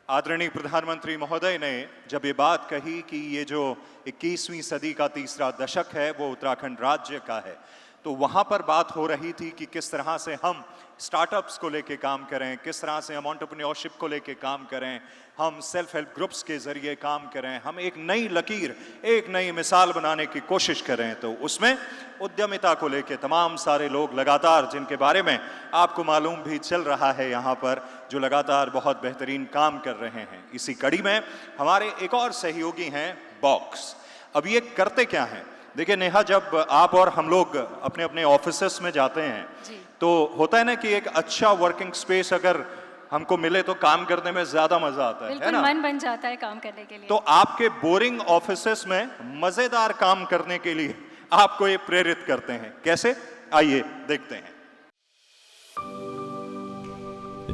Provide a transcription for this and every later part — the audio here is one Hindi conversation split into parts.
आदरणीय प्रधानमंत्री महोदय ने जब ये बात कही कि ये जो 21वीं सदी का तीसरा दशक है वो उत्तराखंड राज्य का है, तो वहाँ पर बात हो रही थी कि किस तरह से हम स्टार्टअप्स को लेके काम करें, किस तरह से हम एंटरप्रेन्योरशिप को लेके काम करें, हम सेल्फ हेल्प ग्रुप्स के ज़रिए काम करें, हम एक नई लकीर, एक नई मिसाल बनाने की कोशिश करें। तो उसमें उद्यमिता को लेके तमाम सारे लोग लगातार, जिनके बारे में आपको मालूम भी चल रहा है यहाँ पर, जो लगातार बहुत बेहतरीन काम कर रहे हैं। इसी कड़ी में हमारे एक और सहयोगी हैं बॉक्स। अब ये करते क्या हैं? देखिए नेहा, जब आप और हम लोग अपने अपने ऑफिसेस में जाते हैं तो होता है ना कि एक अच्छा वर्किंग स्पेस अगर हमको मिले तो काम करने में ज्यादा मजा आता है ना? मन बन जाता है काम करने के लिए। तो आपके बोरिंग ऑफिसेस में मजेदार काम करने के लिए आपको ये प्रेरित करते हैं, कैसे? आइए देखते हैं।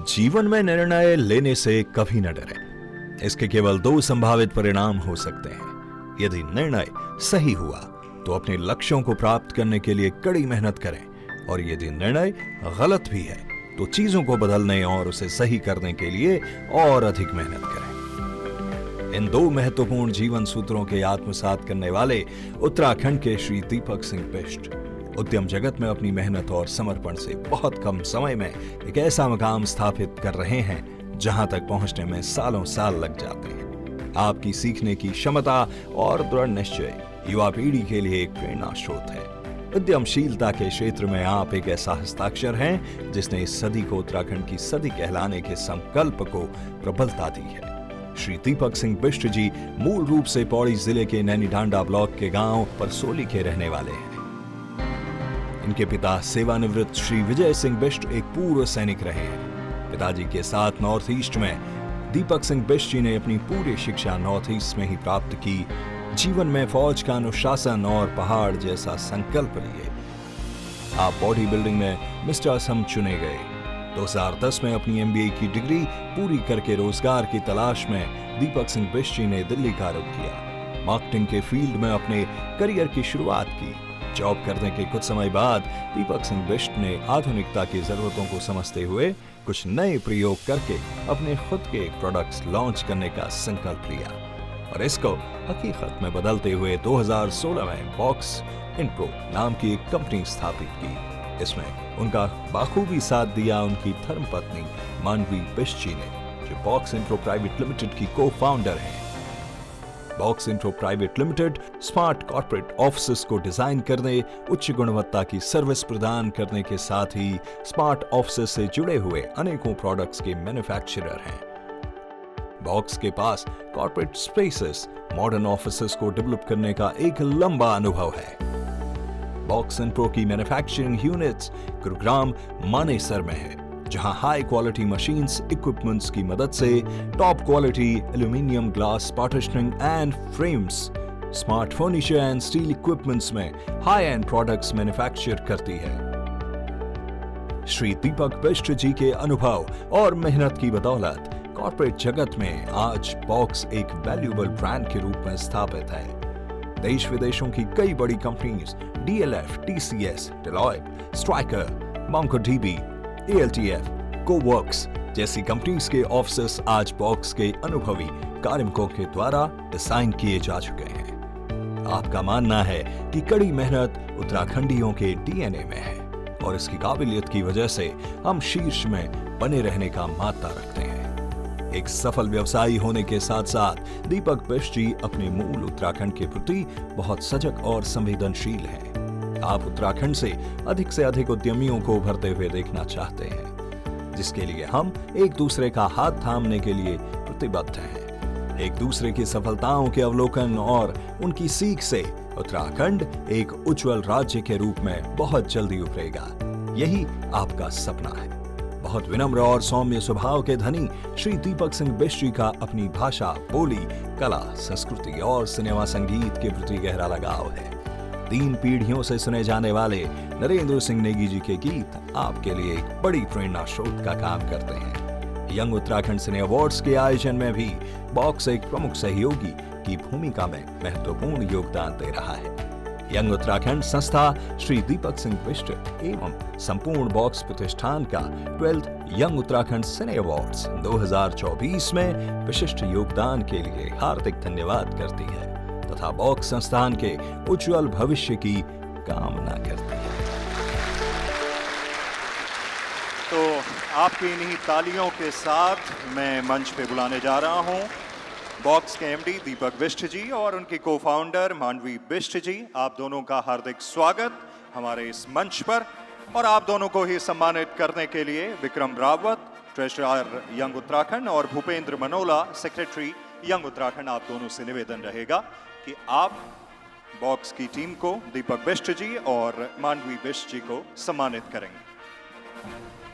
जीवन में निर्णय लेने से कभी न डरें। इसके केवल 2 संभावित परिणाम हो सकते हैं। यदि निर्णय सही हुआ तो अपने लक्ष्यों को प्राप्त करने के लिए कड़ी मेहनत करें, और यदि निर्णय गलत भी है तो चीजों को बदलने और उसे सही करने के लिए और अधिक मेहनत करें। इन 2 महत्वपूर्ण जीवन सूत्रों के आत्मसात करने वाले उत्तराखंड के श्री दीपक सिंह बिष्ट उद्यम जगत में अपनी मेहनत और समर्पण से बहुत कम समय में एक ऐसा मकाम स्थापित कर रहे हैं जहां तक पहुंचने में सालों साल लग जाते हैं। आपकी सीखने की क्षमता और दृढ़ निश्चय युवा पीढ़ी के लिए एक प्रेरणा स्रोत है। उद्यमशीलता के क्षेत्र में आप एक ऐसा हस्ताक्षर हैं जिसने इस सदी को उत्तराखंड की सदी कहलाने के संकल्प को प्रबलता दी है। श्री दीपक सिंह बिष्ट जी मूल रूप से पौड़ी जिले के नैनीडांडा ब्लॉक के गांव परसोली के रहने वाले हैं। इनके पिता सेवानिवृत्त श्री विजय सिंह बिष्ट एक पूर्व सैनिक रहे हैं। पिताजी के साथ नॉर्थ ईस्ट में दीपक सिंह बिष्ट जी ने अपनी पूरी शिक्षा नॉर्थ ईस्ट में ही प्राप्त की। जीवन में फौज का अनुशासन और पहाड़ जैसा संकल्प लिए आप बॉडी बिल्डिंग में मिस्टर असम चुने गए। 2010 में अपनी MBA की डिग्री पूरी करके रोजगार की तलाश में दीपक सिंह बिष्ट जी ने दिल्ली का रुख किया। मार्केटिंग के फील्ड में अपने करियर की शुरुआत की। जॉब करने के कुछ समय बाद दीपक सिंह बिष्ट ने आधुनिकता की जरूरतों को समझते हुए कुछ नए प्रयोग करके अपने खुद के प्रोडक्ट्स लॉन्च करने का संकल्प लिया और इसको हकीकत में बदलते हुए 2016 में बॉक्स इंट्रो नाम की एक कंपनी स्थापित की। इसमें उनका बाखूबी साथ दिया उनकी धर्मपत्नी मानवी बिष्ट जी ने, जो बॉक्स इंट्रो प्राइवेट लिमिटेड की को-फाउंडर हैं। Box intro private limited smart corporate offices को डिजाइन करने, उच्च गुणवत्ता की सर्विस प्रदान करने के साथ ही स्मार्ट ऑफिसेस से जुड़े हुए अनेकों प्रोडक्ट्स के मैन्युफैक्चरर हैं। बॉक्स के पास कॉर्पोरेट स्पेसेस, मॉडर्न ऑफिसेस को डेवलप करने का एक लंबा अनुभव है। बॉक्स इंट्रो की मैन्युफैक्चरिंग यूनिट्स गुरुग्राम मानेसर में है, जहां हाई क्वालिटी मशीन्स इक्विपमेंट्स की मदद से top quality aluminium glass partitioning and frames, smart furniture and steel equipments में हाई एंड प्रोडक्ट्स मैन्युफैक्चर करती है। श्री दीपक बिष्ट जी के अनुभव और मेहनत की बदौलत कॉर्पोरेट जगत में आज बॉक्स एक वैल्यूएबल ब्रांड के रूप में स्थापित है। देश विदेशों की कई बड़ी companies DLF, TCS, Deloitte, striker, MongoDB, ALTF, कोवर्क्स जैसी कंपनीज के ऑफिसेस आज बॉक्स के अनुभवी कार्मिकों के द्वारा डिजाइन किए जा चुके हैं। आपका मानना है कि कड़ी मेहनत उत्तराखंडियों के DNA में है और इसकी काबिलियत की वजह से हम शीर्ष में बने रहने का मानता रखते हैं। एक सफल व्यवसायी होने के साथ साथ दीपक बिष्ट जी अपने मूल उत्तराखंड के प्रति बहुत सजग और संवेदनशील हैं। आप उत्तराखंड से अधिक उद्यमियों को उभरते हुए देखना चाहते हैं, जिसके लिए हम एक दूसरे का हाथ थामने के लिए प्रतिबद्ध हैं। एक दूसरे की सफलताओं के अवलोकन और उनकी सीख से उत्तराखंड एक उज्जवल राज्य के रूप में बहुत जल्दी उभरेगा। यही आपका सपना है। बहुत विनम्र और सौम्य स्वभाव के धनी श्री दीपक सिंह बिष्ट जी का अपनी भाषा, बोली, कला, संस्कृति और सिनेमा संगीत के प्रति गहरा लगाव है। 3 पीढ़ियों से सुने जाने वाले नरेंद्र सिंह नेगी जी के गीत आपके लिए एक बड़ी प्रेरणा स्रोत का काम करते हैं। यंग उत्तराखंड सिने अवार्ड्स के आयोजन में भी बॉक्स एक प्रमुख सहयोगी की भूमिका में महत्वपूर्ण योगदान दे रहा है। यंग उत्तराखंड संस्था श्री दीपक सिंह बिष्ट एवं संपूर्ण बॉक्स प्रतिष्ठान का 12th यंग उत्तराखंड सिने अवार्ड्स 2024 में विशिष्ट योगदान के लिए हार्दिक धन्यवाद करती है तथा बॉक्स संस्थान के उज्जवल भविष्य की कामना करती है। तो आपकी इन्हीं तालियों के साथ मैं मंच पे बुलाने जा रहा हूं बॉक्स के एमडी दीपक बिष्ट जी और उनकी को-फाउंडर मांडवी बिष्ट जी। आप दोनों का हार्दिक स्वागत हमारे इस मंच पर। और आप दोनों को ही सम्मानित करने के लिए विक्रम रावत, ट्रेजरर यंग उत्तराखंड, और भूपेंद्र मनोला, सेक्रेटरी यंग उत्तराखंड, आप दोनों से निवेदन रहेगा कि आप बॉक्स की टीम को, दीपक बिष्ट जी और मांडवी बिष्ट जी को सम्मानित करेंगे।